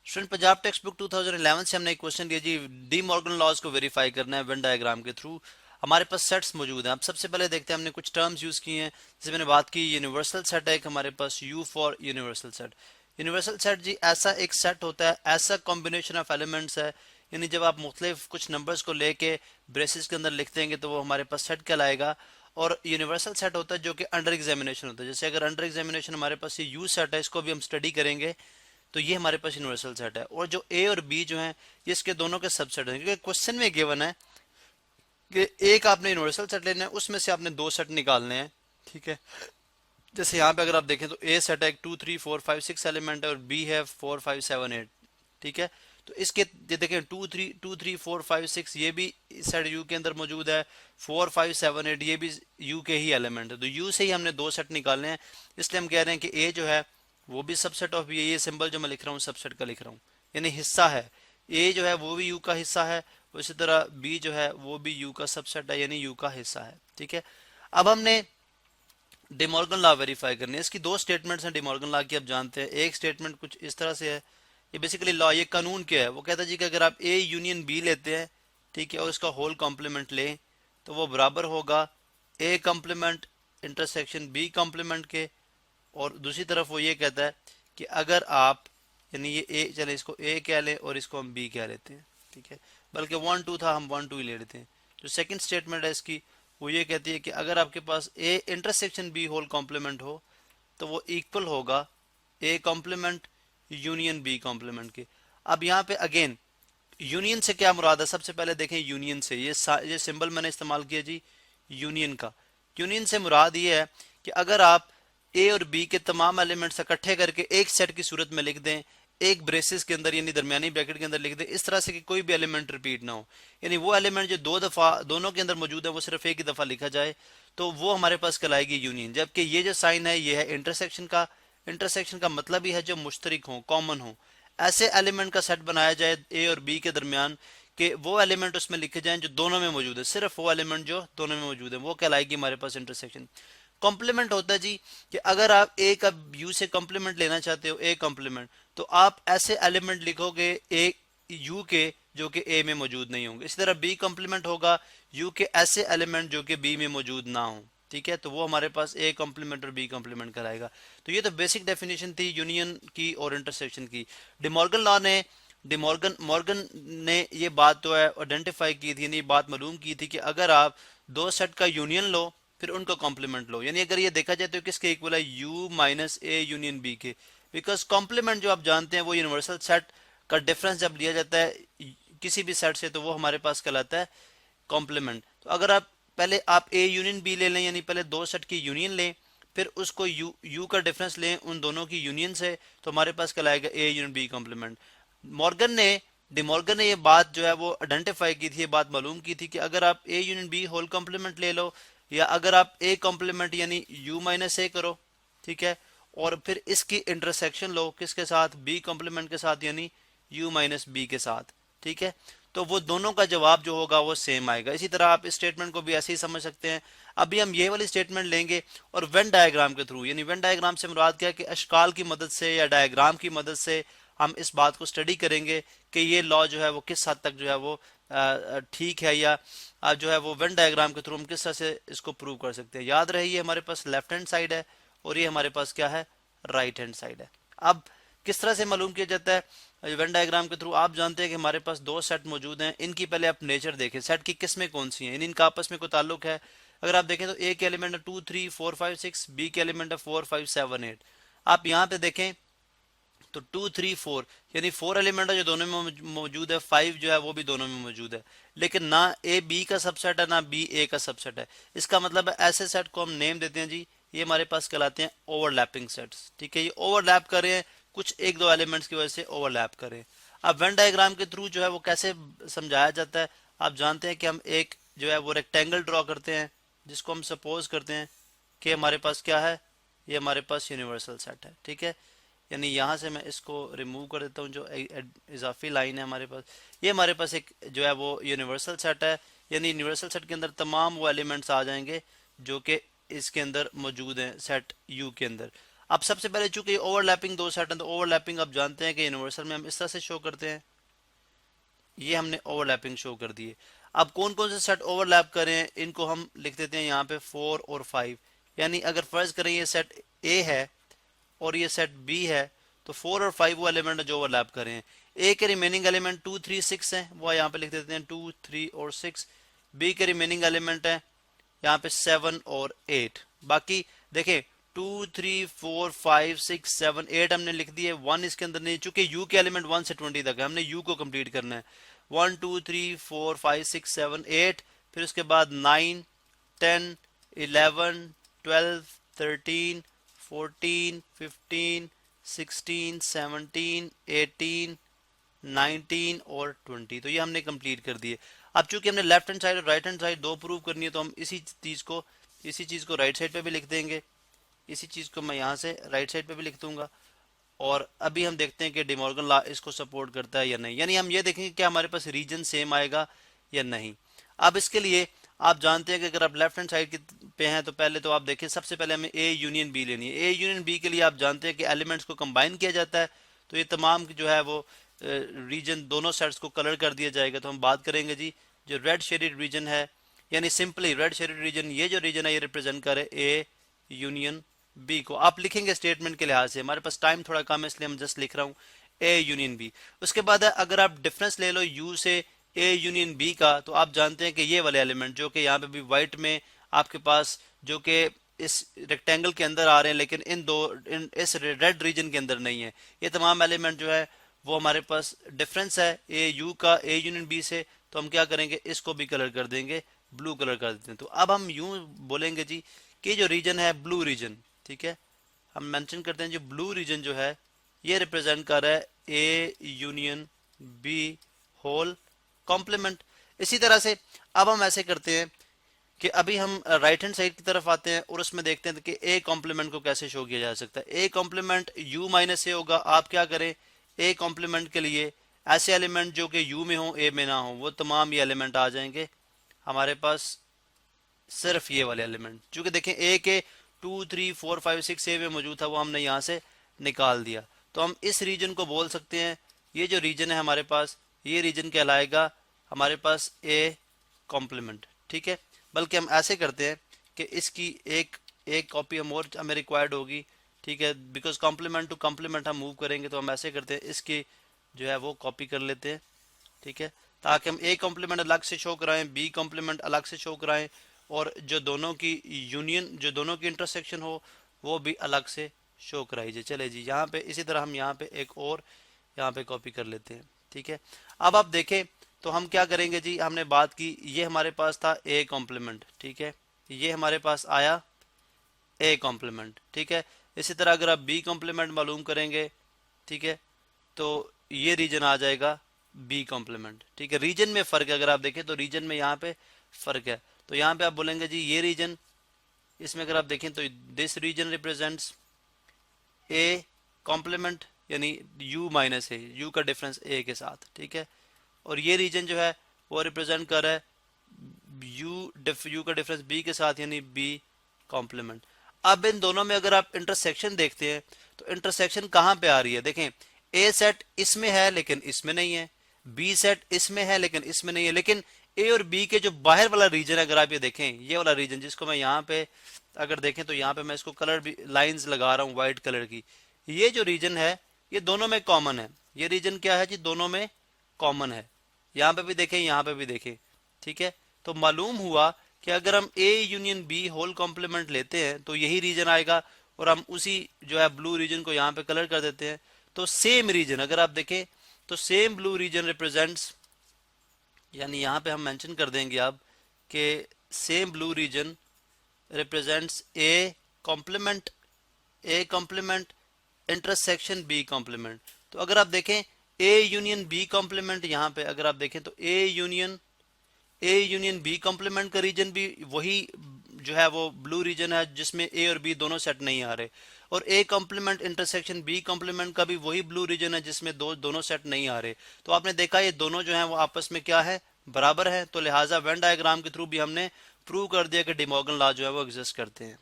Student Punjab text book 2011 से हमने एक क्वेश्चन दिया जी, डी मॉर्गन लॉज को वेरीफाई करना है वेन डायग्राम के थ्रू। हमारे पास सेट्स मौजूद हैं। अब सबसे पहले देखते हैं, हमने कुछ टर्म्स यूज किए हैं। जैसे मैंने बात की यूनिवर्सल सेट है एक हमारे पास, U for universal set. Universal set जी ऐसा एक सेट होता है, ऐसा कॉम्बिनेशन ऑफ एलिमेंट्स है, यानी जब आप मुख्तलिफ कुछ नंबर्स को लेके ब्रेसेस के अंदर लिख देंगे तो वो हमारे पास सेट कहलाएगा। और यूनिवर्सल सेट होता है जो कि अंडर एग्जामिनेशन होता है। जैसे अगर अंडर एग्जामिनेशन हमारे पास ये यू सेट है, इसको भी हम स्टडी करेंगे, तो ये हमारे पास यूनिवर्सल सेट है। और जो ए और बी जो है ये इसके दोनों के सबसेट हैं, क्योंकि क्वेश्चन में गिवन है कि एक आपने यूनिवर्सल सेट लेना है, उसमें से आपने दो सेट निकालने हैं। ठीक है, जैसे यहाँ पे अगर आप देखें तो ए सेट है 2 3 4 5 6 एलिमेंट है, और बी है 4 5 7 8। ठीक है, तो इसके ये देखें 2 3 4 5 6 ये भी सेट यू के अंदर मौजूद है, 4 5 7 8 ये भी यू के ही एलिमेंट है। तो यू से ही हमने दो सेट निकालने हैं, इसलिए हम कह रहे हैं कि ए जो है वो भी सबसेट ऑफ बी है। ये सिंबल जो मैं लिख रहा हूँ सबसेट का लिख रहा हूँ, यानी हिस्सा है। ए जो है वो भी यू का हिस्सा है, उसी तरह बी जो है वो भी यू का सबसेट है, यानी यू का हिस्सा है। ठीक है, अब हमने डिमॉर्गन लॉ वेरीफाई करनी है। इसकी दो स्टेटमेंट्स हैं डिमॉर्गन लॉ की, आप जानते हैं। एक स्टेटमेंट कुछ इस तरह से है, ये बेसिकली लॉ, ये कानून क्या है, वो कहता है जी कि अगर आप ए यूनियन बी लेते हैं, ठीक है, और इसका होल कॉम्प्लीमेंट लें, तो वो बराबर होगा A complement intersection B complement के। और दूसरी तरफ वो ये कहता है कि अगर आप, यानी ये ए, चले इसको ए कह लें और इसको हम बी कह लेते हैं। ठीक है, बल्कि 1 2 था, हम 1 2 ही ले लेते हैं। जो सेकंड स्टेटमेंट है इसकी, वो ये कहती है कि अगर आपके पास A intersection B whole complement हो, तो वो इक्वल होगा A complement union B complement के। अब यहाँ पे अगेन यूनियन से क्या मुराद है, सबसे पहले देखें यूनियन से। ये सिंबल मैंने इस्तेमाल किया जी यूनियन का। यूनियन से मुराद ये है कि अगर आप ए और बी के तमाम एलिमेंट्स इकट्ठे करके एक सेट की सूरत में लिख दें, एक ब्रेसेस के अंदर यानी दरमियानी ब्रैकेट के अंदर लिख दें, इस तरह से कि कोई भी एलिमेंट रिपीट ना हो, यानी वो एलिमेंट जो दो दफा दोनों के अंदर मौजूद है वो सिर्फ एक ही दफा लिखा जाए, तो वो हमारे पास कहलाएगी यूनियन। जबकि ये जो साइन है ये है इंटरसेक्शन का। इंटरसेक्शन का मतलब ही है जो मुश्तरक हो, कॉमन हो। ऐसे एलिमेंट का सेट बनाया जाए ए और बी के दरमियान कि वो एलिमेंट उसमें लिखे जाएं जो दोनों में मौजूद है, सिर्फ वो एलिमेंट जो दोनों में मौजूद है, वो कहलाएगी हमारे पास इंटरसेक्शन। कॉम्प्लीमेंट होता है जी कि अगर आप ए का यू से कॉम्प्लीमेंट लेना चाहते हो, ए कॉम्प्लीमेंट, तो आप ऐसे एलिमेंट लिखोगे ए यू के जो कि ए में मौजूद नहीं होंगे। इसी तरह बी कॉम्प्लीमेंट होगा यू के ऐसे एलिमेंट जो कि बी में मौजूद ना हो। ठीक है, तो वो हमारे पास ए कॉम्प्लीमेंट और बी कॉम्प्लीमेंट कराएगा। तो ये तो बेसिक डेफिनेशन थी यूनियन की और इंटरसेक्शन की। डिमॉर्गन लॉ ने डिमॉर्गन मॉर्गन ने ये बात तो है आइडेंटिफाई की थी, यानी बात मालूम की थी कि अगर आप दो सेट का यूनियन लो फिर उनको कॉम्प्लीमेंट लो, यानी अगर ये देखा जाए तो किसके इक्वल है, U minus A union B के। बिकॉज कॉम्प्लीमेंट जो आप जानते हैं वो यूनिवर्सल सेट का डिफरेंस जब लिया जाता है किसी भी सेट से, तो वो हमारे पास कहलाता है कॉम्प्लीमेंट। तो अगर आप पहले आप ए यूनियन बी ले लें, यानी पहले दो सेट की यूनियन लें, फिर उसको यू का डिफरेंस लें उन दोनों की यूनियन से, तो हमारे पास कहलाएगा A union B complement. Morgan ने डिमॉर्गन ने ये बात जो है वो आइडेंटिफाई की थी, ये बात मालूम की थी कि अगर आप A union B whole complement ले लो, या अगर आप ए कॉम्प्लीमेंट यानी यू माइनस ए करो, ठीक है, और फिर इसकी इंटरसेक्शन लो किसके साथ, बी कॉम्प्लीमेंट के साथ, यानी यू माइनस बी के साथ। ठीक है, तो वो दोनों का जवाब जो होगा वो सेम आएगा। इसी तरह आप इस स्टेटमेंट को भी ऐसे ही समझ सकते हैं। अभी हम ये वाली स्टेटमेंट लेंगे और वेन डायग्राम के थ्रू, यानी वेन डायग्राम से मुराद क्या है कि अशकाल की मदद से या डायग्राम की मदद से हम इस बात को स्टडी करेंगे कि ये लॉ जो है वो किस हद तक जो है वो ठीक है, या जो है वो वेन डायग्राम के थ्रू हम किस तरह से इसको प्रूव कर सकते हैं। याद रहे ये हमारे पास लेफ्ट हैंड साइड है और ये हमारे पास क्या है, राइट हैंड साइड है। अब किस तरह से मालूम किया जाता है वेन डायग्राम के थ्रू, आप जानते हैं कि हमारे पास दो सेट मौजूद हैं। इनकी पहले आप नेचर देखें, सेट की किस्में कौन सी हैं, इनका आपस में कोई ताल्लुक है। अगर आप देखें तो ए के एलिमेंट है 2 3 4 5 6, बी के एलिमेंट है 4 5 7 8। आप यहाँ पे देखें तो 2 3 4 यानी 4 एलिमेंट है जो दोनों में मौजूद है, 5 जो है वो भी दोनों में मौजूद है, लेकिन ना ए बी का सबसेट है ना बी ए का सबसेट है। इसका मतलब है ऐसे सेट को हम नेम देते हैं जी, ये हमारे पास कहलाते हैं ओवरलैपिंग सेट्स। ठीक है, ये ओवरलैप कर रहे हैं, कुछ एक दो एलिमेंट्स की वजह से ओवरलैप करें। अब वेन डायग्राम के थ्रू जो है वो कैसे समझाया जाता है, आप जानते हैं कि हम एक जो है वो रेक्टेंगल ड्रॉ करते हैं, जिसको हम सपोज करते हैं कि हमारे पास क्या है, ये हमारे पास यूनिवर्सल सेट है। ठीक है, यानी यहाँ से मैं इसको रिमूव कर देता हूँ, जो इजाफी लाइन है हमारे पास, ये हमारे पास एक जो है वो यूनिवर्सल सेट है। यानी यूनिवर्सल सेट के अंदर तमाम वो एलिमेंट्स आ जाएंगे जो कि इसके अंदर मौजूद हैं सेट यू के अंदर। अब सबसे पहले चूंकि ओवरलैपिंग दो सेट हैं, तो ओवरलैपिंग आप जानते हैं कि यूनिवर्सल में हम इस तरह से शो करते हैं, ये हमने ओवरलैपिंग शो कर दी है। अब कौन कौन से सेट ओवरलैप करें, इनको हम लिख देते हैं यहाँ पे 4 और 5। यानी अगर फर्ज करें ये सेट ए है और ये सेट बी है, तो 4 और 5 वो एलिमेंट जो ओवरलैप करें हैं। ए के रिमेनिंग एलिमेंट 2 3 6 है, वो यहाँ पे लिख देते हैं 2 3 और 6। बी के रिमेनिंग एलिमेंट है यहाँ पे 7 और 8। बाकी देखें 2 3 4 5 6 7 8 हमने लिख दिए, 1 इसके अंदर नहीं, चूंकि यू के एलिमेंट 1 से 20 तक है, हमने यू को कंप्लीट करना है। 1 2 3 4 5 6 7 8, फिर उसके बाद 9 10 11 12 13 14 15 16 17 18 19 और 20। तो ये हमने कंप्लीट कर दिए। अब चूंकि हमने लेफ्ट हैंड साइड और राइट हैंड साइड दो प्रूव करनी है, तो हम इसी चीज को राइट साइड पे भी लिख देंगे, इसी चीज को मैं यहाँ से राइट साइड पे भी लिख दूंगा। और अभी हम देखते हैं कि डी मॉर्गन लॉ इसको सपोर्ट करता है या नहीं, यानी हम ये देखेंगे कि हमारे पास रीजन सेम आएगा या नहीं। अब इसके लिए आप जानते हैं कि अगर आप लेफ्ट हैंड साइड पे हैं, तो पहले तो आप देखें, सबसे पहले हमें ए यूनियन बी लेनी है। ए यूनियन बी के लिए आप जानते हैं कि एलिमेंट्स को कंबाइन किया जाता है, तो ये तमाम जो है वो रीजन दोनों सेट्स को कलर कर दिया जाएगा। तो हम बात करेंगे जी, जो रेड शेडेड रीजन है, यानी सिंपली रेड शेडेड रीजन, ये जो रीजन है ये रिप्रेजेंट करे ए यूनियन बी को। आप लिखेंगे स्टेटमेंट के लिहाज से, हमारे पास टाइम थोड़ा कम है इसलिए हम जस्ट लिख रहा हूँ ए यूनियन बी। उसके बाद अगर आप डिफरेंस ले लो यू से ए यूनियन बी का, तो आप जानते हैं कि ये वाले एलिमेंट जो कि यहाँ पे भी व्हाइट में आपके पास जो कि इस रेक्टेंगल के अंदर आ रहे हैं, लेकिन इस रेड रीजन के अंदर नहीं है, ये तमाम एलिमेंट जो है वो हमारे पास डिफरेंस है ए यू का ए यूनियन बी से। तो हम क्या करेंगे, इसको भी कलर कर देंगे, ब्लू कलर कर देते हैं। तो अब हम यूं बोलेंगे जी कि जो रीजन है ब्लू रीजन, ठीक है, हम मेंशन करते हैं जो ब्लू रीजन जो है ये रिप्रेजेंट कर रहा है A union B whole complement. इसी तरह से अब हम ऐसे करते हैं कि अभी हम राइट हैंड साइड की तरफ आते हैं और उसमें देखते हैं कि ए कॉम्प्लीमेंट को कैसे शो किया जा सकता है। ए कॉम्प्लीमेंट यू माइनस ए होगा। आप क्या करें, ए कॉम्प्लीमेंट के लिए ऐसे एलिमेंट जो कि यू में हो ए में ना हो, वो तमाम ये एलिमेंट आ जाएंगे हमारे पास, सिर्फ ये वाले एलिमेंट। चूंकि देखें ए के 2 3 4 5 6 ए में मौजूद था, वो हमने यहाँ से निकाल दिया। तो हम इस रीजन को बोल सकते हैं, ये जो रीजन है हमारे पास, ये रीजन कहलाएगा हमारे पास ए कॉम्प्लीमेंट, ठीक है। बल्कि हम ऐसे करते हैं कि इसकी एक कॉपी हम और हमें रिक्वायर्ड होगी, ठीक है, बिकॉज कॉम्प्लीमेंट टू कॉम्प्लीमेंट हम मूव करेंगे। तो हम ऐसे करते हैं, इसकी जो है वो कॉपी कर लेते हैं, ठीक है, ताकि हम ए कॉम्प्लीमेंट अलग से शो कराएं, बी कॉम्प्लीमेंट अलग से शो कराएं, और जो दोनों की यूनियन, जो दोनों की इंटरसेक्शन हो, वो भी अलग से शो कराइए। चले जी, यहाँ पे इसी तरह हम यहाँ पे एक और यहाँ पे कॉपी कर लेते हैं, ठीक है। अब आप देखें तो हम क्या करेंगे जी, हमने बात की, ये हमारे पास था ए कॉम्प्लीमेंट, ठीक है, ये हमारे पास आया ए कॉम्प्लीमेंट, ठीक है। इसी तरह अगर आप बी कॉम्प्लीमेंट मालूम करेंगे, ठीक है, तो ये रीजन आ जाएगा बी कॉम्प्लीमेंट, ठीक है। रीजन में फर्क है, अगर आप देखें तो रीजन में यहाँ पे फर्क है। तो यहाँ पे आप बोलेंगे जी ये रीजन, इसमें अगर आप देखें तो this region represents A complement, यानी यू माइनस ए, यू का डिफरेंस ए के साथ, ठीक है। और ये रीजन जो है वो रिप्रेजेंट कर रहा है यू का डिफरेंस बी के साथ, यानी बी कॉम्प्लीमेंट। अब इन दोनों में अगर आप इंटरसेक्शन देखते हैं, तो इंटरसेक्शन कहाँ पे आ रही है, देखें ए सेट इसमें है लेकिन इसमें नहीं है, बी सेट इसमें है लेकिन इसमें नहीं है, लेकिन ए और बी के जो बाहर वाला रीजन है, अगर आप ये देखें, ये वाला रीजन जिसको मैं यहाँ पे अगर देखें तो यहाँ पे मैं इसको कलर भी लाइंस लगा रहा हूँ व्हाइट कलर की, ये जो रीजन है ये दोनों में कॉमन है। ये रीजन क्या है जी, दोनों में कॉमन है। यहाँ पे भी देखें, यहाँ पे भी देखें, ठीक है। तो मालूम हुआ कि अगर हम A union B whole complement लेते हैं तो यही रीजन आएगा, और हम उसी जो है ब्लू रीजन को यहाँ पे कलर कर देते हैं, तो सेम रीजन अगर आप देखें तो सेम ब्लू रीजन रिप्रेजेंट्स, यानी यहाँ पे हम मेंशन कर देंगे अब कि same blue region represents A complement intersection B complement. तो अगर आप देखें ए यूनियन बी कॉम्प्लीमेंट, यहाँ पे अगर आप देखें तो ए यूनियन बी कॉम्प्लीमेंट का रीजन भी वही जो है वो ब्लू रीजन है जिसमें ए और बी दोनों सेट नहीं आ रहे, और A complement intersection B complement का भी वही ब्लू रीजन है जिसमें दोनों सेट नहीं आ रहे। तो आपने देखा ये दोनों जो हैं वो आपस में क्या है, बराबर है। तो लिहाजा वेन डायग्राम के थ्रू भी हमने प्रूव कर दिया कि डी मॉर्गन लॉ जो है वो एग्जिस्ट करते हैं।